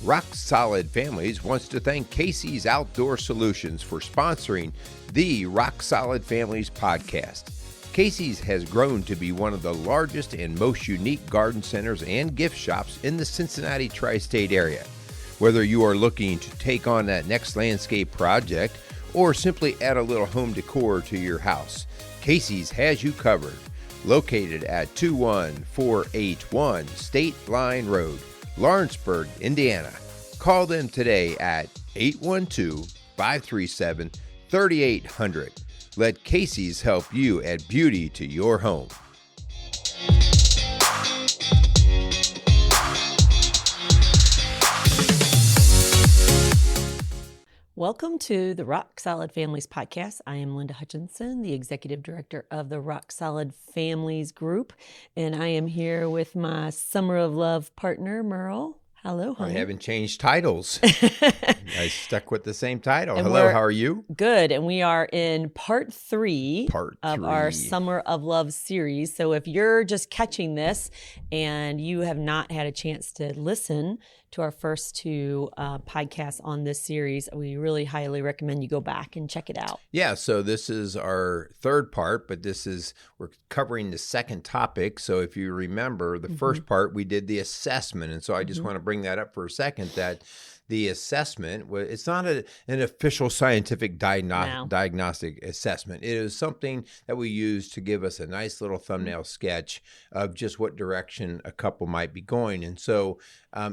Rock Solid Families wants to thank Casey's Outdoor Solutions for sponsoring the Rock Solid Families podcast. Casey's has grown to be one of the largest and most unique garden centers and gift shops in the Cincinnati tri-state area. Whether you are looking to take on that next landscape project or simply add a little home decor to your house, Casey's has you covered. Located at 21481 State Line Road, Lawrenceburg, Indiana. Call them today at 812-537-3800. Let Casey's help you add beauty to your home. Welcome to the Rock Solid Families podcast. I am Linda Hutchinson, the executive director of the Rock Solid Families Group, and I am here with my Summer of Love partner, Merrill. Hello, honey. I haven't changed titles. I stuck with the same title. And hello, how are you? Good, and we are in part three of our Summer of Love series. So if you're just catching this and you have not had a chance to listen to our first two podcasts on this series, we really highly recommend you go back and check it out. Yeah, so this is our third part, but we're covering the second topic. So if you remember the first part, we did the assessment. And so I just want to bring that up for a second, that the assessment, it's not an official scientific diagnostic assessment. It is something that we use to give us a nice little thumbnail sketch of just what direction a couple might be going. And so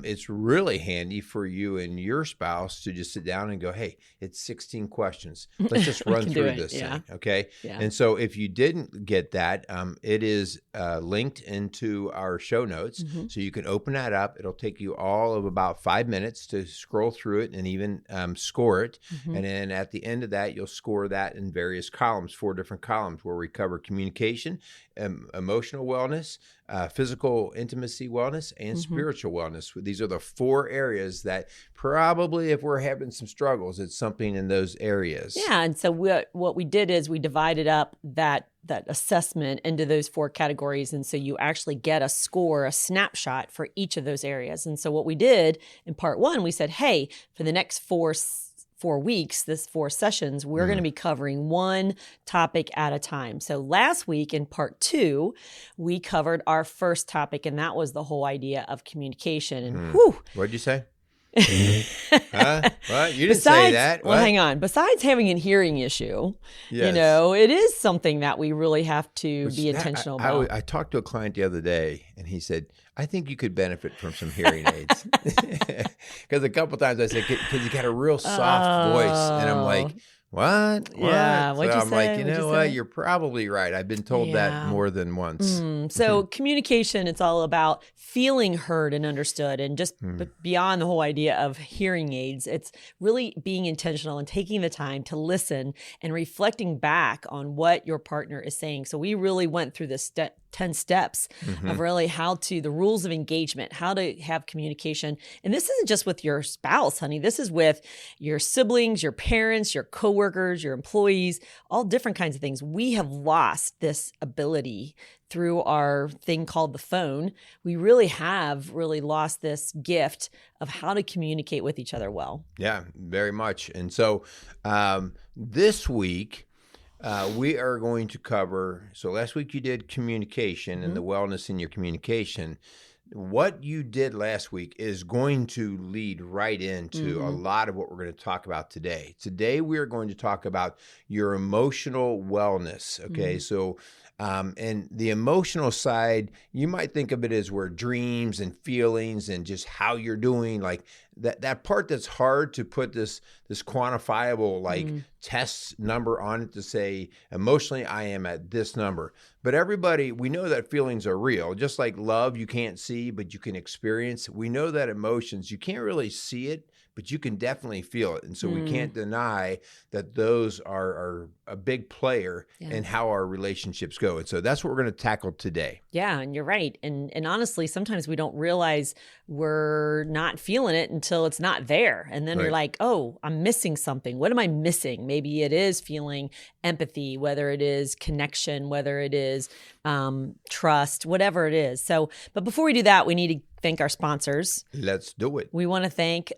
it's really handy for you and your spouse to just sit down and go, hey, it's 16 questions. Let's just run through this thing, okay? Yeah. And so if you didn't get that, it is linked into our show notes. So you can open that up. It'll take you all of about 5 minutes to scroll through it and even score it. And then at the end of that, you'll score that in various columns, 4 different columns, where we cover communication, emotional wellness, physical intimacy wellness, and spiritual wellness. These are the 4 areas that probably, if we're having some struggles, it's something in those areas. Yeah, and so what we did is we divided up that assessment into those 4 categories. And so you actually get a score, a snapshot for each of those areas. And so what we did in part 1, we said, hey, for the next 4 weeks, this 4 sessions, we're going to be covering one topic at a time. So last week in part 2, we covered our first topic, and that was the whole idea of communication. And What'd you say? What? You didn't say that. Well, hang on. Besides having a hearing issue, it is something that we really have to be intentional about. I talked to a client the other day, and he said, I think you could benefit from some hearing aids. Because a couple times I said, because you got a real soft voice. And I'm like, what? Yeah, what'd you say? I'm like, you know what? You're probably right. I've been told that more than once. So communication, it's all about feeling heard and understood, and just beyond the whole idea of hearing aids, it's really being intentional and taking the time to listen and reflecting back on what your partner is saying. So we really went through this 10 steps of really the rules of engagement, how to have communication. And this isn't just with your spouse, honey. This is with your siblings, your parents, your coworkers, your employees, all different kinds of things. We have lost this ability through our thing called the phone. We really have lost this gift of how to communicate with each other well. Yeah, very much. And so this week, we are going to cover, so last week you did communication and the wellness in your communication. What you did last week is going to lead right into a lot of what we're going to talk about today. Today, we are going to talk about your emotional wellness. Okay, so and the emotional side, you might think of it as where dreams and feelings and just how you're doing, like that part that's hard to put this quantifiable test number on it to say, emotionally, I am at this number. But everybody, we know that feelings are real. Just like love, you can't see, but you can experience. We know that emotions, you can't really see it, but you can definitely feel it. And so we can't deny that those are a big player in how our relationships go. And so that's what we're going to tackle today. Yeah, and you're right. And honestly, sometimes we don't realize we're not feeling it until it's not there. And then you're like, oh, I'm missing something. What am I missing? Maybe it is feeling empathy, whether it is connection, whether it is trust, whatever it is. So, but before we do that, we need to thank our sponsors. Let's do it. We want to thank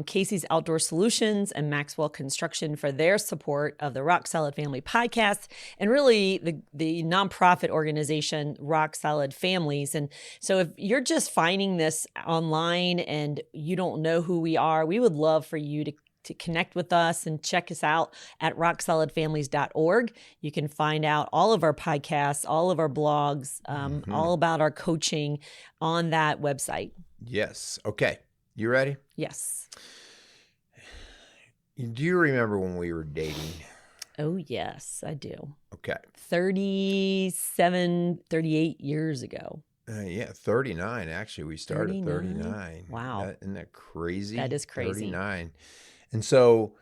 Casey's Outdoor Solutions and Maxwell Construction for their support of the Rock Solid Family podcast, and really the nonprofit organization Rock Solid Families. And so if you're just finding this online and you don't know who we are, we would love for you to connect with us and check us out at rocksolidfamilies.org. You can find out all of our podcasts, all of our blogs, all about our coaching on that website. Yes. Okay. You ready? Yes. Do you remember when we were dating? Oh, yes, I do. Okay. 38 years ago. 39. Actually, we started 39. Wow. Isn't that crazy? That is crazy. 39. And so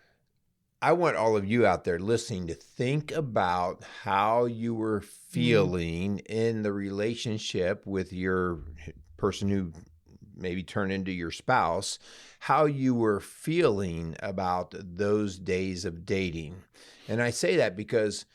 I want all of you out there listening to think about how you were feeling in the relationship with your person who maybe turned into your spouse, how you were feeling about those days of dating. And I say that because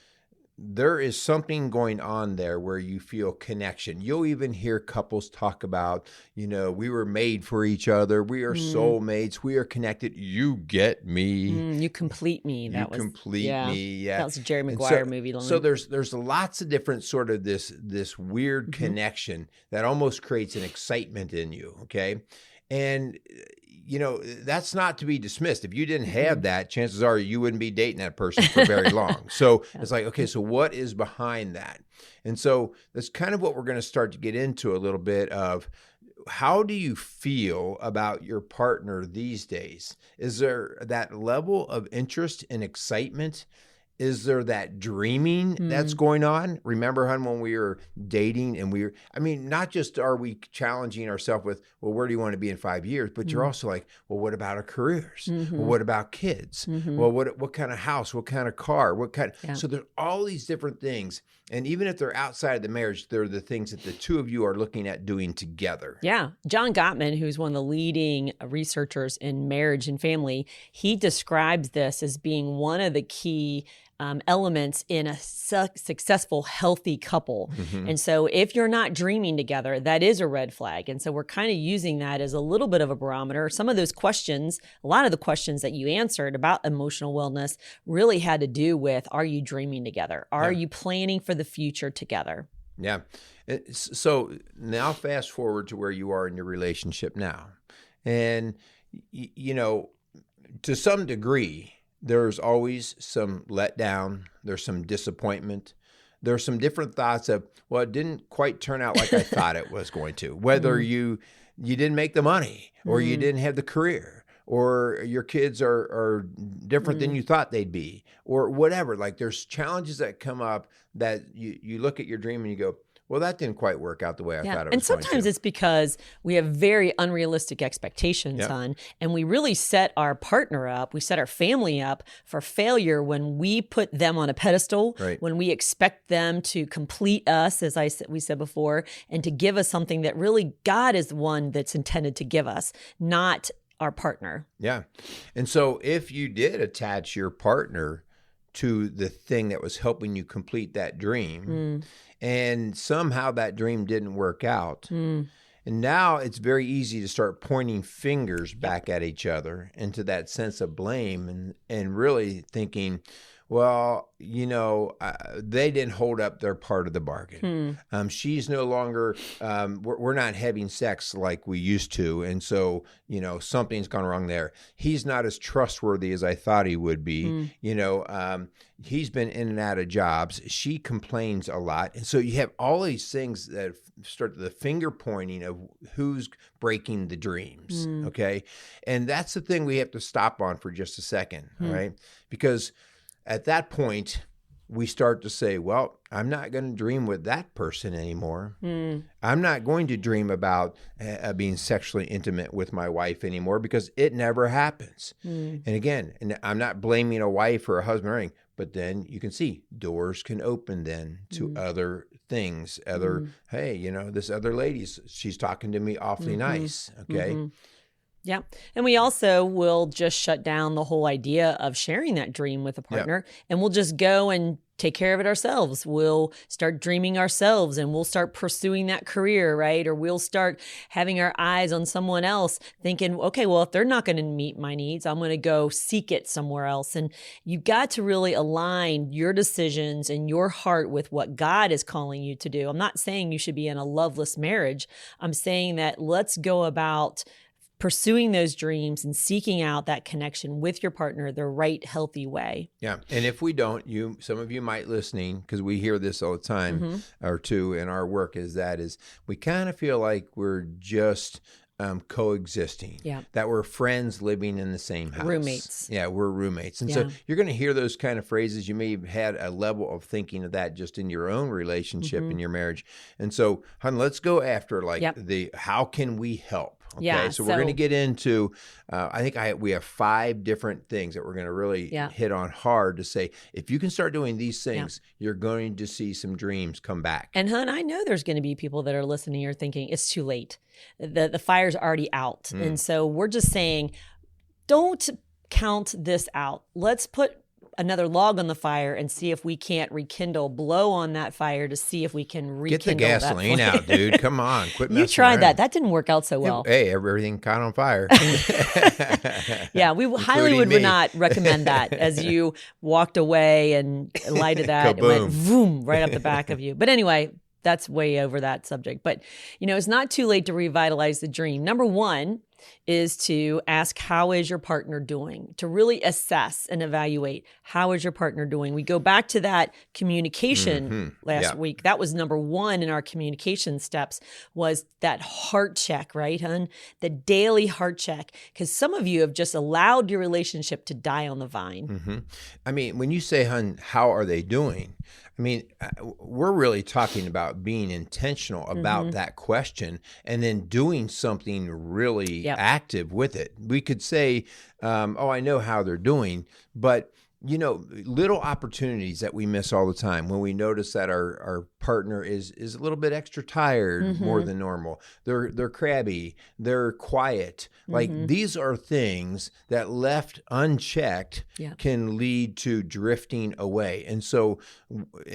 there is something going on there where you feel connection. You'll even hear couples talk about, we were made for each other. We are soulmates. We are connected. You get me. You complete me. That was a Jerry Maguire movie. So there's lots of different sort of this weird connection that almost creates an excitement in you. Okay. And that's not to be dismissed. If you didn't have that, chances are you wouldn't be dating that person for very long. So it's like, okay, so what is behind that? And so that's kind of what we're going to start to get into a little bit of. How do you feel about your partner these days? Is there that level of interest and excitement? Is there that dreaming that's going on? Remember, hon, when we were dating and not just are we challenging ourselves with, well, where do you want to be in 5 years? But you're also like, well, what about our careers? Well, what about kids? Well, what kind of house? What kind of car? So there's all these different things. And even if they're outside of the marriage, they're the things that the two of you are looking at doing together. Yeah. John Gottman, who's one of the leading researchers in marriage and family, he describes this as being one of the key elements in a successful, healthy couple. And so if you're not dreaming together, that is a red flag. And so we're kind of using that as a little bit of a barometer. Some of those questions, a lot of the questions that you answered about emotional wellness really had to do with, are you dreaming together? Are you planning for the future together? Yeah. So now fast forward to where you are in your relationship now. And, to some degree, there's always some letdown. There's some disappointment. There's some different thoughts of, well, it didn't quite turn out like I thought it was going to. Whether you didn't make the money, or you didn't have the career, or your kids are different than you thought they'd be, or whatever. Like there's challenges that come up that you look at your dream and you go, well, that didn't quite work out the way I thought it was going to. And sometimes it's because we have very unrealistic expectations, hon, and we really set our partner up, we set our family up for failure when we put them on a pedestal, when we expect them to complete us, as we said before, and to give us something that really God is the one that's intended to give us, not our partner. Yeah. And so if you did attach your partner to the thing that was helping you complete that dream, and somehow that dream didn't work out, and now it's very easy to start pointing fingers back at each other into that sense of blame and really thinking, well, they didn't hold up their part of the bargain. She's no longer, we're not having sex like we used to. And so, something's gone wrong there. He's not as trustworthy as I thought he would be. He's been in and out of jobs. She complains a lot. And so you have all these things that start the finger pointing of who's breaking the dreams. Okay. And that's the thing we have to stop on for just a second. All right. Because at that point, we start to say, well, I'm not going to dream with that person anymore. I'm not going to dream about being sexually intimate with my wife anymore because it never happens. And again, and I'm not blaming a wife or a husband or anything, but then you can see doors can open then to other things, hey, this other lady, she's talking to me awfully nice. Okay. Yeah. And we also will just shut down the whole idea of sharing that dream with a partner, and we'll just go and take care of it ourselves. We'll start dreaming ourselves, and we'll start pursuing that career, right? Or we'll start having our eyes on someone else thinking, okay, well, if they're not going to meet my needs, I'm going to go seek it somewhere else. And you've got to really align your decisions and your heart with what God is calling you to do. I'm not saying you should be in a loveless marriage. I'm saying that let's go about pursuing those dreams and seeking out that connection with your partner the right, healthy way. Yeah. And if we don't, some of you might listening, because we hear this all the time or two in our work, is we kind of feel like we're just coexisting, that we're friends living in the same house. Roommates. Yeah, we're roommates. And so you're going to hear those kind of phrases. You may have had a level of thinking of that just in your own relationship, in your marriage. And so, hon, let's go after how can we help? Okay, Yeah, so we're going to get into, I think we have 5 different things that we're going to really hit on hard to say, if you can start doing these things, you're going to see some dreams come back. And hon, I know there's going to be people that are listening or thinking it's too late. The fire's already out. And so we're just saying, don't count this out. Let's put another log on the fire and see if we can't rekindle, blow on that fire to see if we can rekindle. Get the gasoline out, dude. Come on, quit messing You tried around. That. That didn't work out so well. Hey, everything caught on fire. Yeah, we highly would not recommend that as you walked away and lighted that. It went vroom right up the back of you. But anyway, that's way over that subject. But, it's not too late to revitalize the dream. Number 1 is to ask, how is your partner doing? To really assess and evaluate, how is your partner doing? We go back to that communication last week. That was number 1 in our communication steps, was that heart check, right, hon? The daily heart check. Because some of you have just allowed your relationship to die on the vine. I mean, when you say, hon, how are they doing? I mean, we're really talking about being intentional about that question and then doing something really active with it. We could say, I know how they're doing, but little opportunities that we miss all the time when we notice that our partner is a little bit extra tired more than normal. They're crabby. They're quiet. Like these are things that left unchecked can lead to drifting away. And so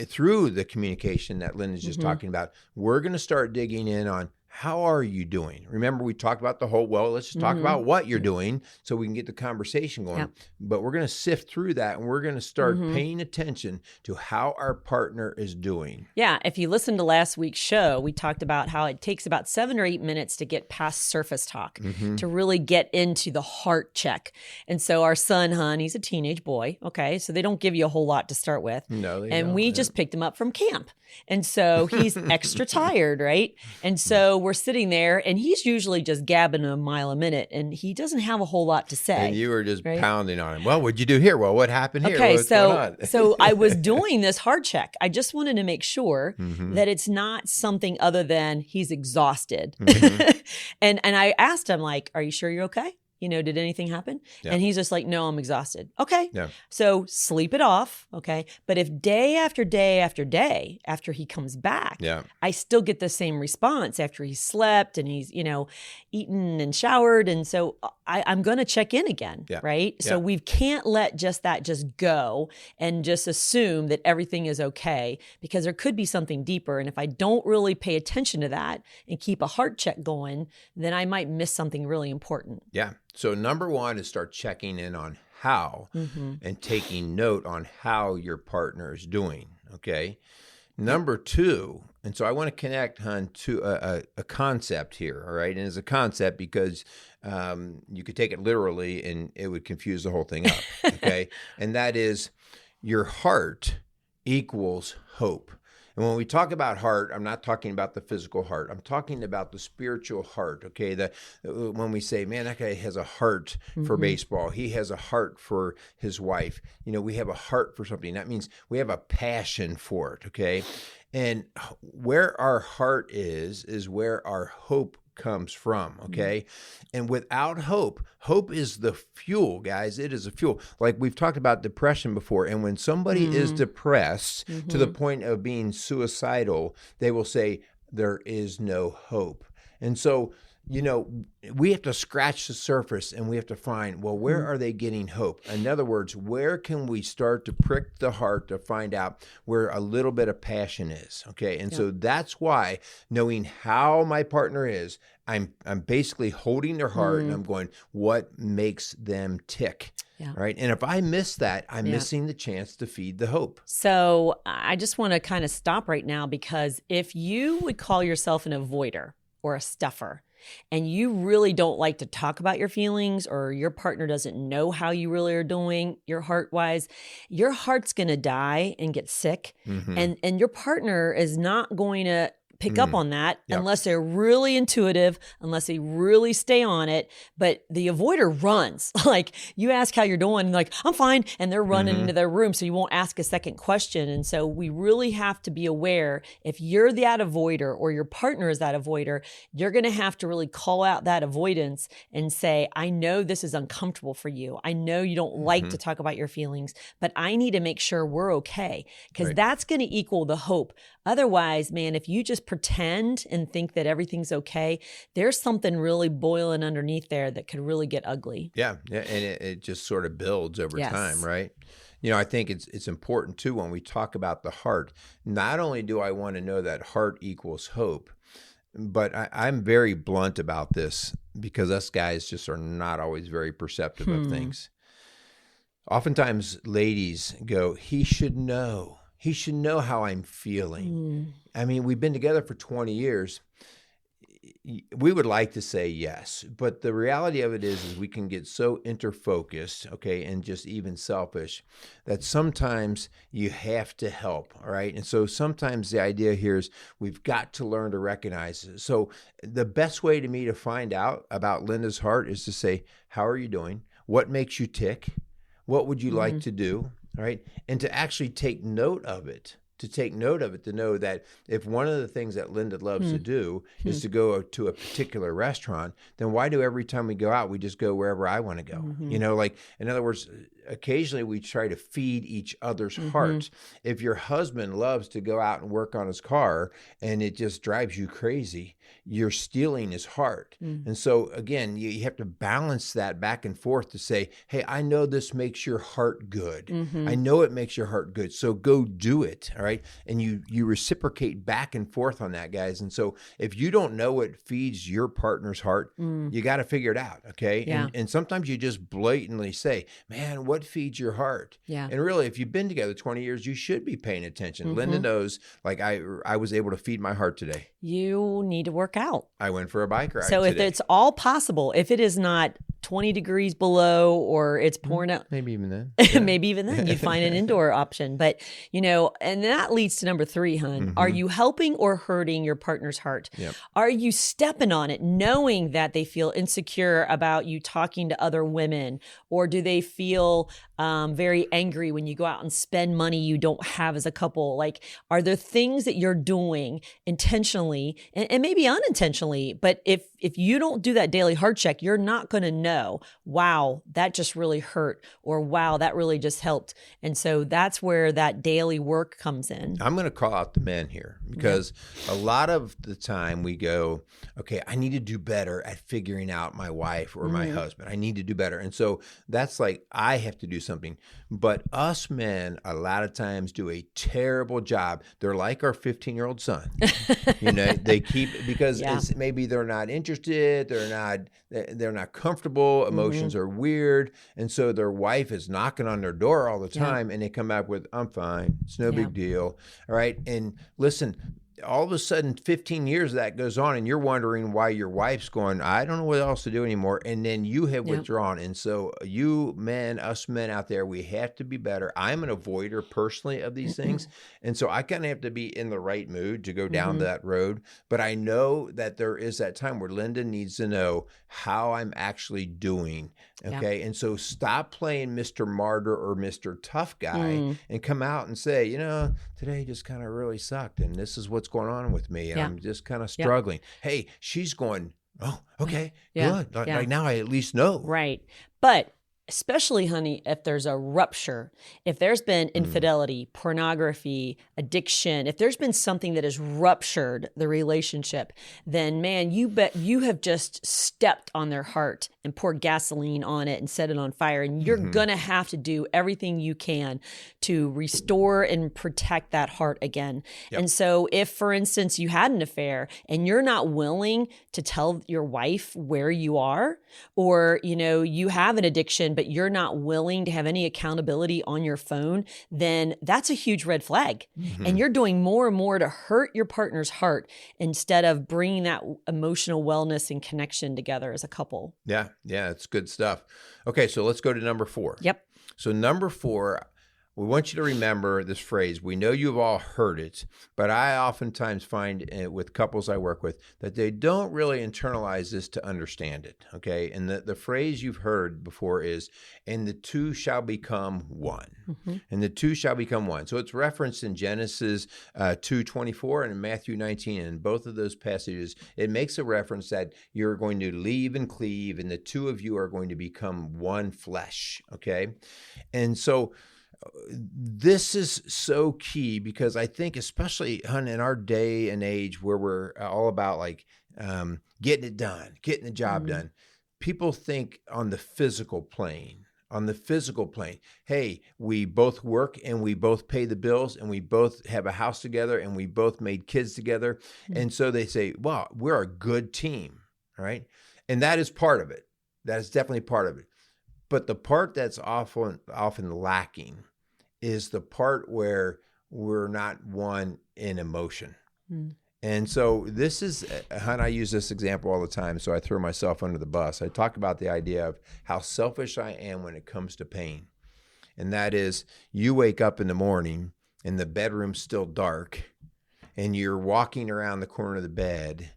through the communication that Linda's just talking about, we're going to start digging in on, how are you doing? Remember, we talked about let's just talk about what you're doing so we can get the conversation going. But we're going to sift through that, and we're going to start paying attention to how our partner is doing. Yeah. If you listened to last week's show, we talked about how it takes about 7 or 8 minutes to get past surface talk, to really get into the heart check. And so our son, hon, he's a teenage boy. Okay. So they don't give you a whole lot to start with. No, they and don't. we just picked him up from camp. And so he's extra tired, right? And so we're sitting there, and he's usually just gabbing a mile a minute, and he doesn't have a whole lot to say. And you were just pounding on him. Well, what'd you do here? Well, what happened here? Okay, What's going on? So I was doing this heart check. I just wanted to make sure that it's not something other than he's exhausted. And I asked him, like, are you sure you're okay? Did anything happen? Yeah. And he's just like, no, I'm exhausted. Okay. Yeah. So sleep it off. Okay. But if day after day after day, after he comes back, I still get the same response after he's slept and he's, eaten and showered. And so I'm going to check in again. Yeah. Right. Yeah. So we can't let that just go and just assume that everything is okay, because there could be something deeper. And if I don't really pay attention to that and keep a heart check going, then I might miss something really important. Yeah. So number 1 is start checking in on how and taking note on how your partner is doing. Okay. Number 2, and so I want to connect, hon, to a concept here. All right. And it's a concept because you could take it literally and it would confuse the whole thing up. Okay. And that is, your heart equals hope. And when we talk about heart, I'm not talking about the physical heart. I'm talking about the spiritual heart, okay? When we say, man, that guy has a heart for baseball. He has a heart for his wife. We have a heart for something. That means we have a passion for it, okay? And where our heart is where our hope comes from, okay? And without hope is the fuel, guys. It is a fuel. Like we've talked about depression before, and when somebody is depressed to the point of being suicidal, they will say, there is no hope. And so, we have to scratch the surface and we have to find, well, where are they getting hope? In other words, where can we start to prick the heart to find out where a little bit of passion is? Okay. And so that's why knowing how my partner is, I'm basically holding their heart and I'm going, what makes them tick? Yeah. Right. And if I miss that, I'm missing the chance to feed the hope. So I just want to kind of stop right now, because if you would call yourself an avoider or a stuffer, and you really don't like to talk about your feelings, or your partner doesn't know how you really are doing, your heart-wise, your heart's going to die and get sick. And your partner is not going to pick up on that unless they're really intuitive, unless they really stay on it. But the avoider runs. Like, you ask how you're doing, and like, I'm fine. And they're running into their room, so you won't ask a second question. And so we really have to be aware, if you're that avoider or your partner is that avoider, you're going to have to really call out that avoidance and say, I know this is uncomfortable for you. I know you don't like to talk about your feelings, but I need to make sure we're okay, because that's going to equal the hope. Otherwise, man, if you just pretend and think that everything's okay, there's something really boiling underneath there that could really get ugly. Yeah. And it just sort of builds over time, right? I think it's important too, when we talk about the heart, not only do I want to know that heart equals hope, but I'm very blunt about this, because us guys just are not always very perceptive of things. Oftentimes ladies go, he should know. He should know how I'm feeling. I mean, we've been together for 20 years. We would like to say yes, but the reality of it is we can get so interfocused, okay, and just even selfish, that sometimes you have to help, all right? And so sometimes the idea here is we've got to learn to recognize it. So the best way to me to find out about Linda's heart is to say, how are you doing? What makes you tick? What would you like to do? All right. And to actually take note of it, to know that if one of the things that Linda loves to do is to go to a particular restaurant, then why do every time we go out, we just go wherever I want to go? Like, in other words, occasionally we try to feed each other's hearts. If your husband loves to go out and work on his car and it just drives you crazy, you're stealing his heart. And so again, you have to balance that back and forth to say, hey, I know this makes your heart good. I know it makes your heart good. So go do it. All right. And you reciprocate back and forth on that, guys. And so if you don't know what feeds your partner's heart, you got to figure it out. Okay. Yeah. And sometimes you just blatantly say, man, what feeds your heart? Yeah. And really, if you've been together 20 years, you should be paying attention. Linda knows, like, I was able to feed my heart today. You need to work out. I went for a bike ride So today. if it's all possible, if it is not 20 degrees below or it's pouring out, maybe even then, you find an indoor option. But, and that leads to number 3, hon. Are you helping or hurting your partner's heart? Yep. Are you stepping on it, knowing that they feel insecure about you talking to other women? Or do they feel very angry when you go out and spend money you don't have as a couple? Like, are there things that you're doing intentionally and maybe unintentionally? But if you don't do that daily heart check, you're not going to know, wow, that just really hurt, or wow, that really just helped. And so that's where that daily work comes in. I'm going to call out the men here, because a lot of the time we go, okay, I need to do better at figuring out my wife or my husband. I need to do better. And so that's like, I have to do something. But us men, a lot of times, do a terrible job. They're like our 15-year-old son. They keep, because it's, maybe they're not interested. They're not comfortable. Emotions are weird. And so their wife is knocking on their door all the time, and they come back with, I'm fine. It's no big deal. All right. And listen, all of a sudden 15 years of that goes on and you're wondering why your wife's going, I don't know what else to do anymore. And then you have withdrawn. And so you men, us men out there, we have to be better. I'm an avoider personally of these things. And so I kind of have to be in the right mood to go down that road. But I know that there is that time where Linda needs to know how I'm actually doing. Okay. And so stop playing Mr. Martyr or Mr. Tough Guy and come out and say, today just kind of really sucked. And this is what's going on with me. And I'm just kind of struggling. Hey, she's going, oh, okay, good. Like now I at least know. Right. But especially, honey, if there's a rupture, if there's been infidelity, pornography, addiction, if there's been something that has ruptured the relationship, then man, you bet you have just stepped on their heart and poured gasoline on it and set it on fire. And you're going to have to do everything you can to restore and protect that heart again. And so if, for instance, you had an affair and you're not willing to tell your wife where you are, or, you have an addiction, but you're not willing to have any accountability on your phone, then that's a huge red flag. And you're doing more and more to hurt your partner's heart instead of bringing that emotional wellness and connection together as a couple. Yeah, it's good stuff. Okay, so let's go to number 4. Yep. So number 4, we want you to remember this phrase. We know you've all heard it, but I oftentimes find with couples I work with that they don't really internalize this to understand it, okay? And the phrase you've heard before is, and the two shall become one. And the two shall become one. So it's referenced in Genesis 2:24 and in Matthew 19. And in both of those passages, it makes a reference that you're going to leave and cleave, and the two of you are going to become one flesh, okay? And so this is so key because I think, especially in our day and age where we're all about like getting it done, getting the job done, people think on the physical plane. Hey, we both work and we both pay the bills and we both have a house together and we both made kids together. And so they say, wow, we're a good team, right? And that is part of it. That is definitely part of it. But the part that's often lacking is the part where we're not one in emotion. And so this is, I use this example all the time, so I throw myself under the bus. I talk about the idea of how selfish I am when it comes to pain. And that is, you wake up in the morning and the bedroom's still dark and you're walking around the corner of the bed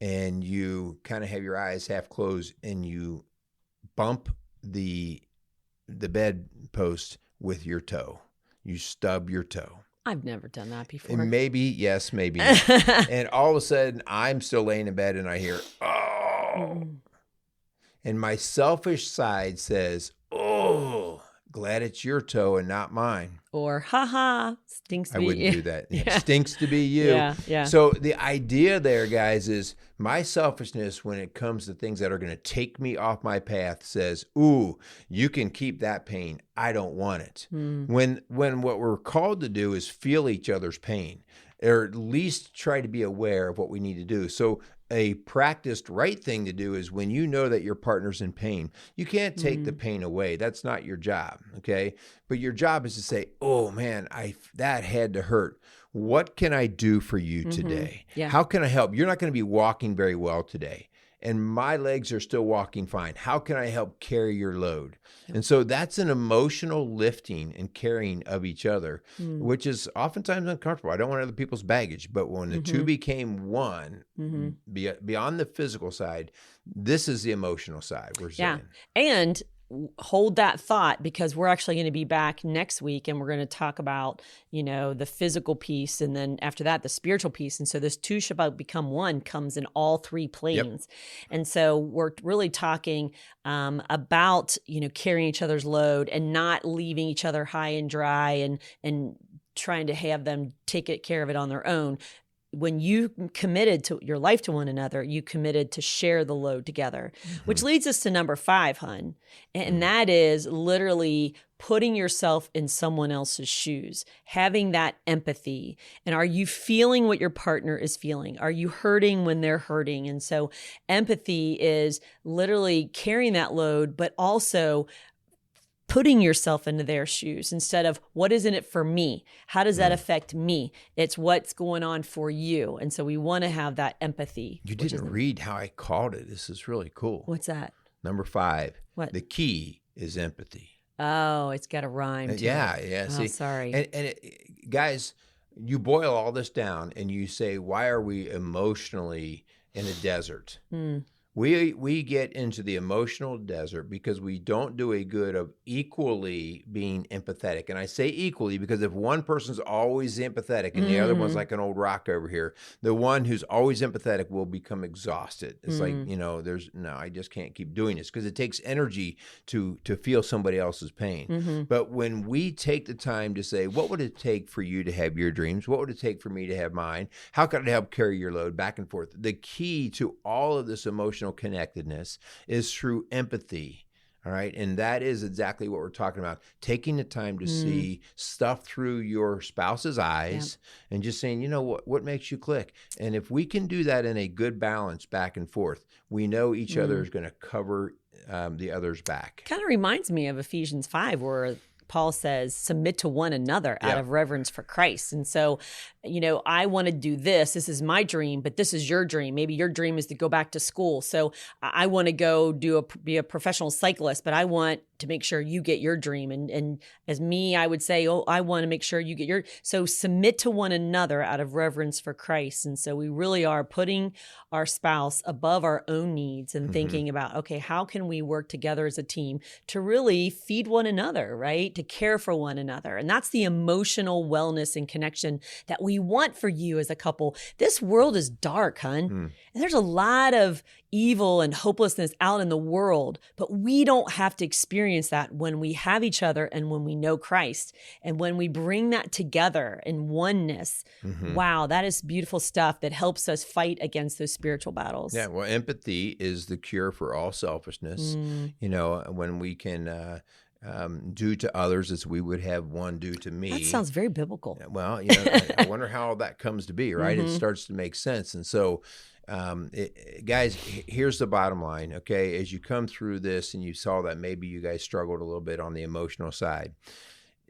and you kind of have your eyes half closed and you bump the bedpost with your toe. You stub your toe. I've never done that before. And maybe, yes, maybe. And all of a sudden, I'm still laying in bed and I hear, oh. And my selfish side says, oh, glad it's your toe and not mine. Or, haha, stinks to be you. I wouldn't do that. It stinks to be you. Yeah. So the idea there, guys, is my selfishness when it comes to things that are going to take me off my path says, ooh, you can keep that pain. I don't want it. When what we're called to do is feel each other's pain, or at least try to be aware of what we need to do. So a practiced right thing to do is when you know that your partner's in pain, you can't take the pain away. That's not your job, okay? But your job is to say, oh man, that had to hurt. What can I do for you today? How can I help? You're not going to be walking very well today, and my legs are still walking fine. How can I help carry your load? And so that's an emotional lifting and carrying of each other, which is oftentimes uncomfortable. I don't want other people's baggage, but when the two became one, beyond the physical side, this is the emotional side we're saying. And hold that thought, because we're actually going to be back next week and we're going to talk about, the physical piece, and then after that, the spiritual piece. And so this two shall become one comes in all three planes. And so we're really talking about, carrying each other's load and not leaving each other high and dry and trying to have them take care of it on their own. When you committed to your life to one another, you committed to share the load together, which leads us to number 5, hun. And that is literally putting yourself in someone else's shoes, having that empathy. And are you feeling what your partner is feeling? Are you hurting when they're hurting? And so empathy is literally carrying that load, but also putting yourself into their shoes instead of what is in it for me? How does that affect me? It's what's going on for you. And so we want to have that empathy. You didn't read how I called it. This is really cool. What's that? Number 5. What? The key is empathy. Oh, it's got a rhyme. Yeah. Oh, See, sorry. And guys, you boil all this down and you say, why are we emotionally in a desert? We get into the emotional desert because we don't do a good of equally being empathetic. And I say equally because if one person's always empathetic and the other one's like an old rock over here, the one who's always empathetic will become exhausted. It's like, I just can't keep doing this because it takes energy to feel somebody else's pain. But when we take the time to say, what would it take for you to have your dreams? What would it take for me to have mine? How can I help carry your load back and forth? The key to all of this emotional connectedness is through empathy. All right. And that is exactly what we're talking about. Taking the time to see stuff through your spouse's eyes and just saying, what makes you click? And if we can do that in a good balance back and forth, we know each other is going to cover the other's back. Kind of reminds me of Ephesians 5 where Paul says, submit to one another out of reverence for Christ. And so, I want to do this. This is my dream, but this is your dream. Maybe your dream is to go back to school. So I want to go be a professional cyclist, but I want to make sure you get your dream. And as me, I would say, I want to make sure you get so submit to one another out of reverence for Christ. And so we really are putting our spouse above our own needs and thinking about, okay, how can we work together as a team to really feed one another, right? To care for one another. And that's the emotional wellness and connection that we want for you as a couple. This world is dark, hun. And there's a lot of evil and hopelessness out in the world, but we don't have to experience that when we have each other and when we know Christ. And when we bring that together in oneness, wow, that is beautiful stuff that helps us fight against those spiritual battles. Yeah, well, empathy is the cure for all selfishness. When we can do to others as we would have one do to me. That sounds very biblical. Well, I wonder how that comes to be, right? It starts to make sense. And so, guys, here's the bottom line, okay? As you come through this and you saw that maybe you guys struggled a little bit on the emotional side,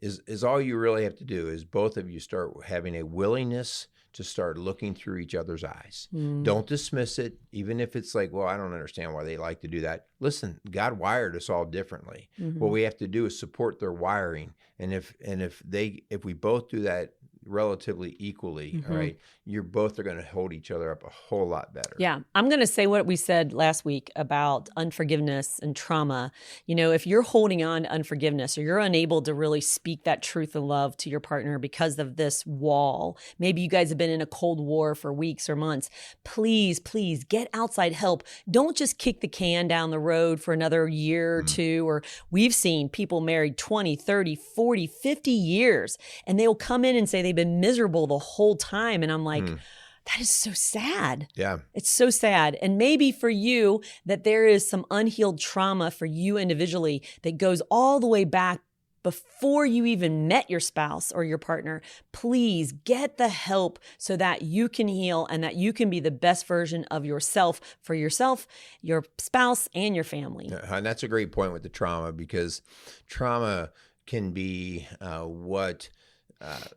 is all you really have to do is both of you start having a willingness to start looking through each other's eyes. Don't dismiss it, even if it's like, well, I don't understand why they like to do that. Listen, God wired us all differently. What we have to do is support their wiring. And if we both do that relatively equally, all right, you're both are going to hold each other up a whole lot better. Yeah. I'm going to say what we said last week about unforgiveness and trauma. If you're holding on to unforgiveness or you're unable to really speak that truth and love to your partner because of this wall, maybe you guys have been in a cold war for weeks or months, please get outside help. Don't just kick the can down the road for another year or two. Or we've seen people married 20, 30, 40, 50 years, and they'll come in and say they've been miserable the whole time. And I'm like, that is so sad. Yeah. It's so sad. And maybe for you that there is some unhealed trauma for you individually that goes all the way back before you even met your spouse or your partner. Please get the help so that you can heal and that you can be the best version of yourself for yourself, your spouse, and your family. And that's a great point with the trauma, because trauma can be what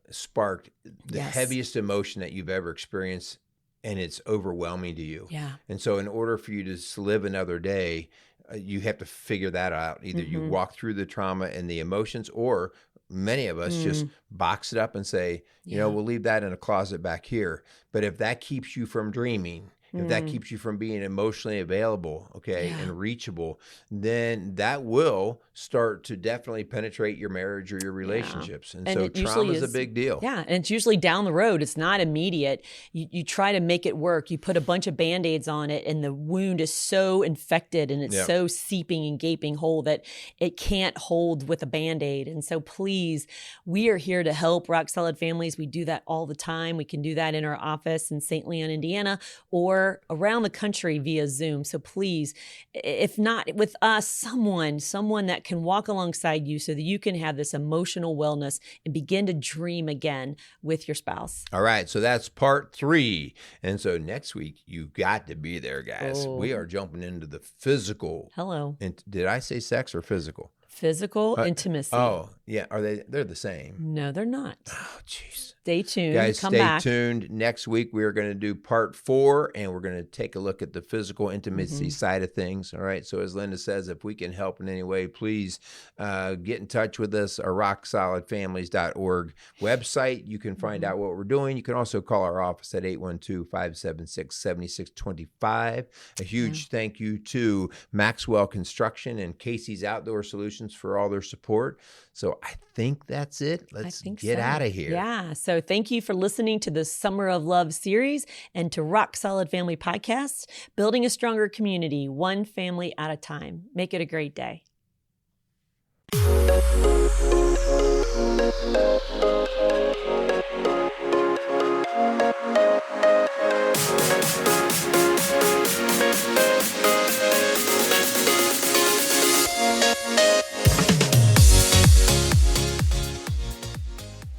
sparked the heaviest emotion that you've ever experienced, and it's overwhelming to you. Yeah. And so in order for you to live another day, you have to figure that out. Either you walk through the trauma and the emotions, or many of us just box it up and say, we'll leave that in a closet back here. But if that keeps you from dreaming, if that keeps you from being emotionally available, and reachable, then that will start to definitely penetrate your marriage or your relationships. And so trauma is a big deal. Yeah, and it's usually down the road. It's not immediate. You try to make it work. You put a bunch of Band-Aids on it, and the wound is so infected and it's so seeping and gaping whole that it can't hold with a Band-Aid. And so please, we are here to help Rock Solid families. We do that all the time. We can do that in our office in St. Leon, Indiana, or around the country via Zoom. So please, if not with us, someone that can walk alongside you so that you can have this emotional wellness and begin to dream again with your spouse. All right. So that's part 3. And so next week, you got to be there, guys. We are jumping into the physical. Hello. And did I say sex or physical? Physical intimacy. Oh, yeah. They're the same. No, they're not. Oh, jeez. Stay tuned. Guys, Come stay back. tuned. Next week, we are going to do part 4, and we're going to take a look at the physical intimacy side of things. All right. So as Linda says, if we can help in any way, please get in touch with us. Our rocksolidfamilies.org website. You can find out what we're doing. You can also call our office at 812-576-7625. A huge thank you to Maxwell Construction and Casey's Outdoor Solutions for all their support. So I think that's it. Let's get out of here. Yeah. So thank you for listening to the Summer of Love series and to Rock Solid Family Podcasts, building a stronger community, one family at a time. Make it a great day.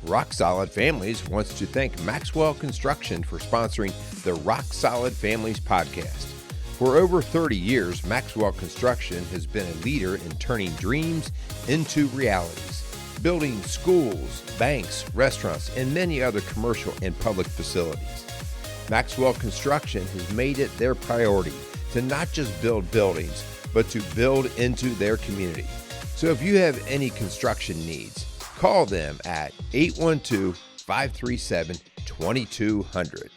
Rock Solid Families wants to thank Maxwell Construction for sponsoring the Rock Solid Families podcast. For over 30 years, Maxwell Construction has been a leader in turning dreams into realities, building schools, banks, restaurants, and many other commercial and public facilities. Maxwell Construction has made it their priority to not just build buildings, but to build into their community. So if you have any construction needs, call them at 812-537-2200.